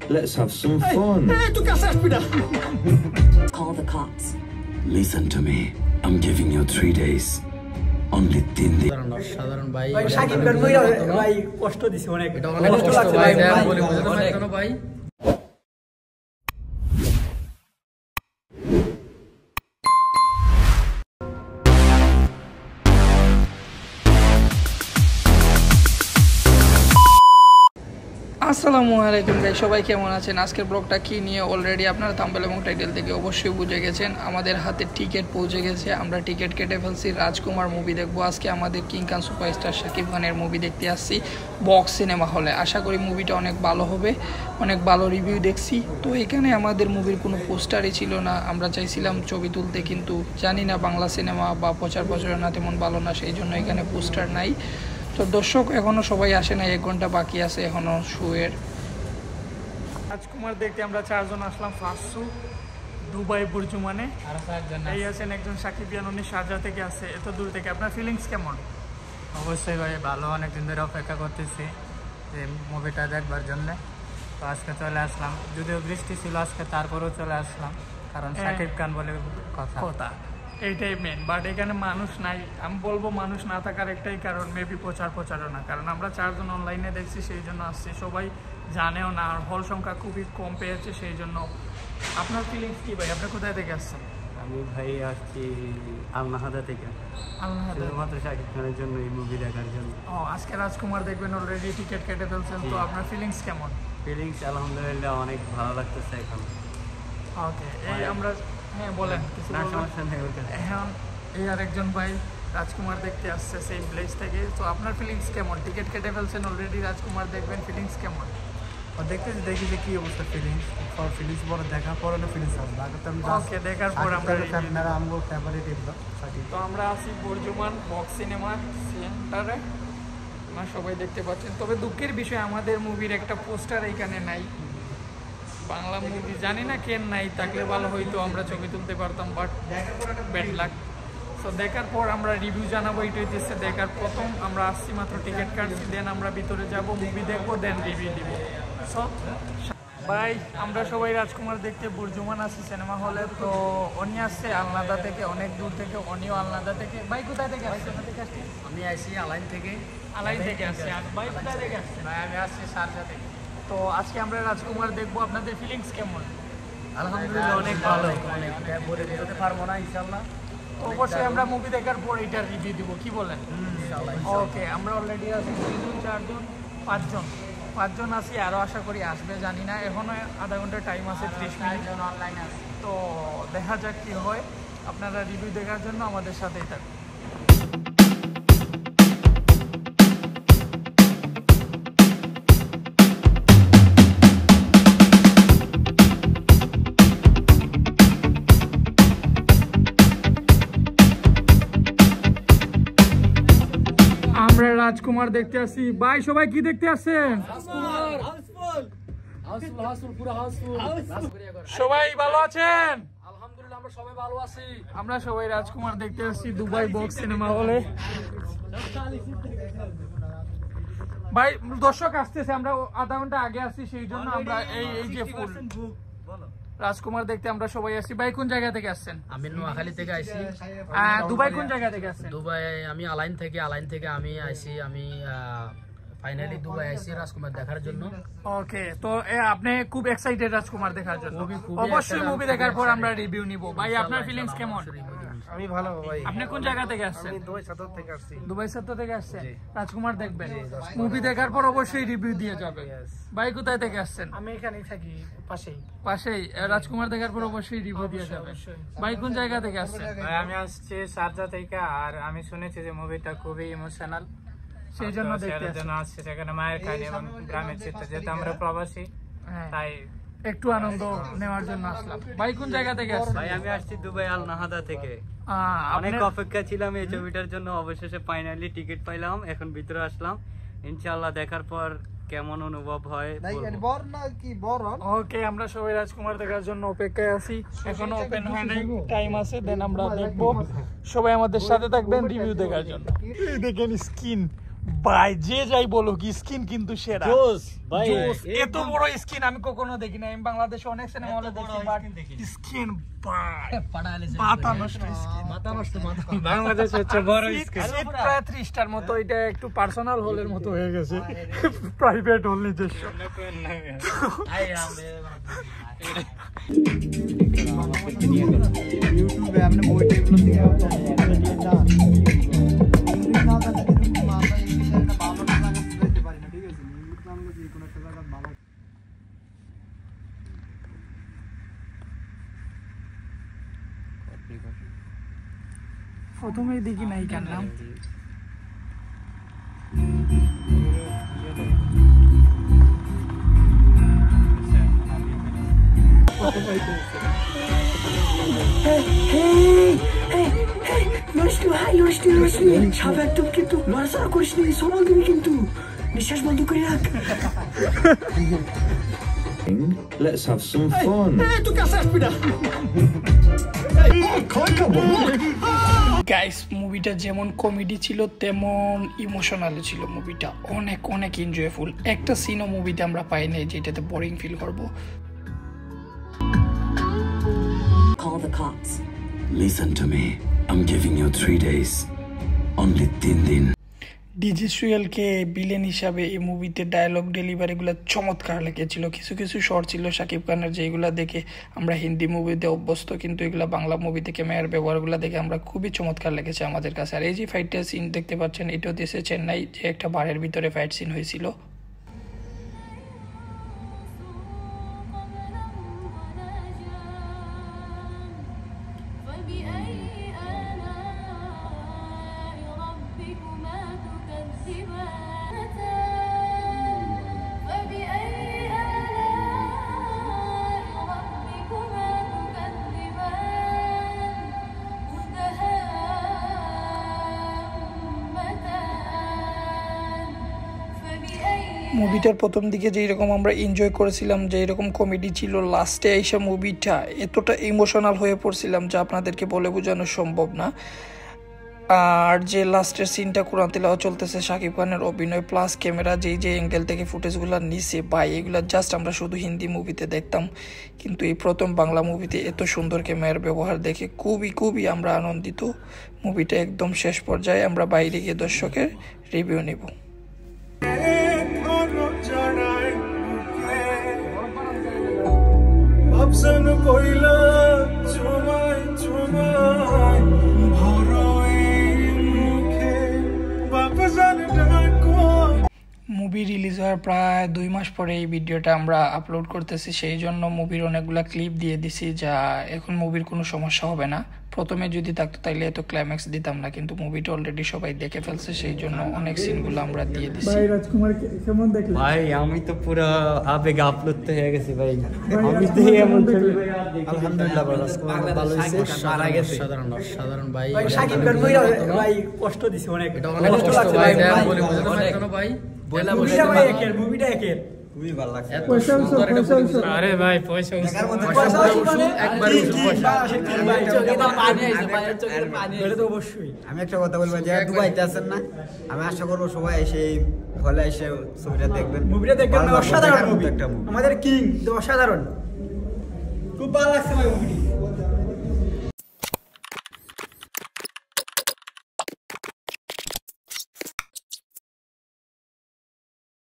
Let's have some fun. Call the cops. Listen to me. I'm giving you 3 days. Only 3 days. সাধারণ ভাই শাকিব খান ভাই কষ্ট দিছে অনেক। এটা অনেক কষ্ট ভাই দেন বলি বুঝতে না কেন ভাই। আসসালামু আলাইকুম গাইস, সবাই কেমন আছেন? আজকের ব্লগটা কি নিয়ে অলরেডি আপনারা থাম্বনেল এবং টাইটেল থেকে অবশ্যই বুঝে গেছেন। আমাদের হাতে টিকিট পৌঁছে গেছে, আমরা টিকিট কেটে ফেলছি। রাজকুমার মুভি দেখবো আজকে। আমাদের কিং খান সুপারস্টার শাকিব খানের মুভি দেখতে আসছি বক্স সিনেমা হলে। আশা করি মুভিটা অনেক ভালো হবে, অনেক ভালো রিভিউ দেখছি। তো এখানে আমাদের মুভির কোনো পোস্টারই ছিল না, আমরা চাইছিলাম ছবি তুলতে, কিন্তু জানি না বাংলা সিনেমা বা প্রচারণা তেমন ভালো না, সেই জন্য এখানে পোস্টার নাই। তো দর্শক এখনো সবাই আসে না, 1 ঘন্টা বাকি আছে এখনো শোয়ের। রাজকুমার দেখতে আমরা 4 জন আসলাম। ফার্স্ট শো দুবাই বুর্জুমানে। এই আছেন একজন সাকিবিয়ান, উনি শারজা থেকে আসে এত দূর থেকে। আপনার ফিলিংস কেমন? অবশ্যই ভাই ভালো, অনেকদিন ধরে অপেক্ষা করতেছি যে মুভিটা দেখবার জন্য। তো আজকে চলে আসলাম, যদিও বৃষ্টি ছিল আজকে, তারপরেও চলে আসলাম, কারণ শাকিব খান বলে কথা এইটাই মেন। বাট এখানে মানুষ নাই, আমি বলবো মানুষ না থাকার একটাই কারণ মেবি প্রচারণা। কারণ আমরা 4 জন অনলাইনে দেখছি, সেই জন্য আসছি। সবাই জানেও না, আর হল সংখ্যা খুবই কম পেয়েছে, সেই জন্য। আপনার ফিলিংস কি ভাই? আপনি কোথায় থেকে আসছেন? আমি ভাই আসছি আলনাহাদা থেকে, শুধুমাত্র শাকিব খানের জন্য, এই মুভি দেখার জন্য। ও, আজকে রাজকুমার দেখবেন, অলরেডি টিকিট কেটে ফেলছেন। তো আপনার ফিলিংস কেমন? ফিলিংস আলহামদুলিল্লাহ অনেক ভালো লাগতেছে এখন। ওকে, এই আমরা বলেন কিছু সমস্যা নেই। এখন এই আরেকজন ভাই রাজকুমার দেখতে আসছে সেই প্লেস থেকে। তো আপনার ফিলিংস কেমন? টিকিট কেটে ফেলছেন অলরেডি, রাজকুমার দেখবেন, ফিলিংস কেমন? দেখি যে কি অবস্থা। ফিলিংস পরে দেখার পরে না ফিলিংস আসবে, আগে তো আমি ওকে, দেখার পর আমরা আমগো ফেভারিট এগুলো। তো আমরা আছি বুর্জুমান বক্স সিনেমা সেন্টারে, আপনারা সবাই দেখতে পাচ্ছেন। তবে দুঃখের বিষয়, আমাদের মুভির একটা পোস্টার এইখানে নাই। বাংলা মুভি জানি না কেন নাই, থাকলে ভালো হইতো, আমরা ছবি তুলতে পারতাম, বাট ব্যাড লাক। সো দেখার পর আমরা রিভিউ জানাবো। এটা হইতেছে দেখার প্রথম, আমরা আসছি মাত্র, টিকিট কাটছি, দেন আমরা ভিতরে যাব, মুভি দেখবো, দেন রিভিউ দিব। সো ভাই, আমরা সবাই রাজকুমার দেখতে বুর্জুমান আছি সিনেমা হলে। তো উনি আসছে আলনাদা থেকে, অনেক দূর থেকে। উনিও আলনাদা থেকে। ভাই কোথায় থেকে আসছে? আমি আসছি আলাইন থেকে। আলাইন থেকে আসছে। ভাই কোথায় থেকে আসছে? ভাই আমি আসছি শারজা থেকে। তো আজকে আমরা রাজকুমার দেখবো, আপনাদের ফিলিংস কেমন? আলহামদুলিল্লাহ অনেক ভালো, বলে দিতে পারবো না ইনশাআল্লাহ। তো অবশ্যই আমরা মুভি দেখার পর এটার রিভিউ দিব, কি বলেন? ওকে, আমরা অলরেডি আছি 2 জন 4 জন 5 জন আছি, আরও আশা করি আসবে, জানি না। এখনো আধা ঘন্টার টাইম আছে, 30 মিনিট অনলাইনে আছে। তো দেখা যাক কি হয়। আপনারা রিভিউ দেখার জন্য আমাদের সাথেই থাকুন। আমরা রাজকুমার দেখতে আসছি। ভাই সবাই কি দেখতে আসছেন? সবাই ভালো আছেন? আলহামদুলিল্লাহ আমরা সবাই ভালো আছি। আমরা সবাই রাজকুমার দেখতে আসছি দুবাই বক্স সিনেমা হলে। ভাই দর্শক আসতেছে, আমরা আধা ঘন্টা আগে আসছি, সেই জন্য আমরা এই যে ফুল রাজকুমার দেখতে আমরা সবাই আসছি। ভাই কোন জায়গা থেকে আসছেন? আমি নোয়াখালী থেকে আইছি। দুবাই কোন জায়গা থেকে আসছেন? দুবাই আমি আলাইন থেকে আমি আইছি। আমি ফাইনালি দুবাই আইছি রাজকুমার দেখার জন্য। ওকে, তো আপনি খুব এক্সাইটেড রাজকুমার দেখার জন্য? অবশ্যই মুভি দেখার পর আমরা রিভিউ নিব। ভাই আপনার ফিলিংস কেমন? আমি ভালো ভাই। আপনি কোন জায়গা থেকে আসছেন? আমি দুবাই সাতর থেকে আসছি। দুবাই সাতর থেকে আসছেন রাজকুমার দেখবেন, মুভি দেখার পর অবশ্যই রিভিউ দিয়ে যাবে। ভাই কোথায় থেকে আসছেন? আমি এখানেই থাকি, পাশেই। রাজকুমার দেখার পর অবশ্যই রিভিউ দিয়ে যাবে। ভাই কোন জায়গা থেকে আসছেন? ভাই আমি আসছি শারজা থেকে, আর আমি শুনেছি যে মুভিটা খুবই ইমোশনাল, সেই জন্য দেখতে আসছি। সেখানে মায়ের কাহিনী এবং গ্রামের চিত্র, যেহেতু আমরা প্রবাসী, তাই একটু আনন্দ নেওয়ার জন্য আসলাম। ভাই কোন জায়গা থেকে আসছেন? ভাই আমি আসছি দুবাই আলনাহাদা থেকে। অনেক অপেক্ষা ছিলাম এই ছবিটার জন্য, অবশেষে ফাইনালি টিকিট পাইলাম, এখন ভিতরে আসলাম। ইনশাআল্লাহ দেখার পর কেমন অনুভব হয় ওকে, আমরা সবাই রাজকুমার দেখার জন্য অপেক্ষায় আছি, এখনো ওপেন হয় নাই, টাইম আছে, দেন আমরা দেখবো। সবাই আমাদের সাথে থাকবেন রিভিউ দেখার জন্য। এই দেখেন স্কিন ভাই, যে যাই বলো কি স্কিন কিন্তু সেরা ভাই, এত বড় স্কিন আমি কখনো দেখি না। আমি বাংলাদেশে অনেক সিনেমা হলে দেখি, স্কিন বাংলাদেশ হচ্ছে বড় স্কিন, প্রায় 30 টার মতো। এটা একটু পার্সোনাল হলের মতো হয়ে গেছে, প্রাইভেট হল নিজস্ব। ইউটিউবে আপনি বইগুলো থেকে প্রথমে দেখি নাই কেন নাম কিন্তু নড়াচড়া করিস নি, সমাল দিবি কিন্তু, নিঃশ্বাস বন্ধ করে রাখ। Let's have some fun. Guys, মুভিটা যেমন কমেডি ছিল তেমন ইমোশনাল ছিল। মুভিটা অনেক অনেক এনজয়ফুল। একটা সিনও মুভিতে আমরা পাই নাই যেটাতে বোরিং ফিল করবো। Call the cops. Listen to me. I'm giving you 3 days. Only 3 din. ডিজি সুয়েলকে ভিলেন হিসাবে এই মুভিতে ডায়লগ ডেলিভারিগুলো চমৎকার লেগেছিল। কিছু কিছু শর্ট ছিল শাকিব খানের, যেগুলো দেখে আমরা হিন্দি মুভিতে অভ্যস্ত, কিন্তু এগুলো বাংলা মুভি থেকে মেয়ের ব্যবহারগুলো দেখে আমরা খুবই চমৎকার লেগেছে আমাদের কাছে। আর এই যে ফাইটটা সিন দেখতে পাচ্ছেন, এটাও দেশে চেন্নাই যে একটা বারের ভিতরে ফাইট সিন হয়েছিল। মুভিটার প্রথম দিকে যেই রকম আমরা এনজয় করেছিলাম, যেই রকম কমেডি ছিল, লাস্টে এসে মুভিটা এতটা ইমোশনাল হয়ে পড়ছিলাম যা আপনাদেরকে বলে বোঝানো সম্ভব না। আর যে লাস্টের সিনটা কোরআন তিলাওয়াত চলতেছে, শাকিব খানের অভিনয় প্লাস ক্যামেরা যেই যে অ্যাঙ্গেল থেকে ফুটেজগুলো নিছে ভাই, এগুলো জাস্ট আমরা শুধু হিন্দি মুভিতে দেখতাম, কিন্তু এই প্রথম বাংলা মুভিতে এত সুন্দর ক্যামেরার ব্যবহার দেখে খুবই খুবই আমরা আনন্দিত। মুভিটা একদম শেষ পর্যায়ে আমরা বাইরে গিয়ে দর্শকের রিভিউ নেব। মুভি রিলিজ হওয়ার প্রায় 2 মাস পরে এই ভিডিওটা আমরা আপলোড করতেছি, সেই জন্য মুভির অনেকগুলা ক্লিপ দিয়ে দিছি, যা এখন মুভির কোনো সমস্যা হবে না। প্রথমে যদি থাকতো তাইলে এত ক্লাইম্যাক্স দিতাম না, কিন্তু মুভিটা অলরেডি সবাই দেখে ফেলছে, সেই জন্য অনেক সিনগুলো আমরা দিয়ে দিছি। ভাই রাজকুমার কেমন দেখলেন? ভাই আমি তো পুরো আবেগে আপ্লুত হয়ে গেছি ভাই, আমি তো এমন ছবি আলহামদুলিল্লাহ ভালো হইছে, মারা গেছে সাধারণ ভাই। শাকিব খান ভাই কষ্ট দিছে অনেক, এটা অনেক কষ্ট লাগছে ভাই, বলে বোঝানো কেন ভাই, বলা মুভিটা ভাই একের, মুভিটা একের খুবই ভালো লাগছে। আরে ভাই পয়সা একবার আমি একটা কথা বলবো, যে দুবাইতে আছেন না, আমি আশা করবো সবাই এসে হলে এসে ছবিটা দেখবেন, মুভিটা দেখবেন। অসাধারণ মুভি, আমাদের কিং, অসাধারণ, খুব ভালো লাগছে ভাই মুভি।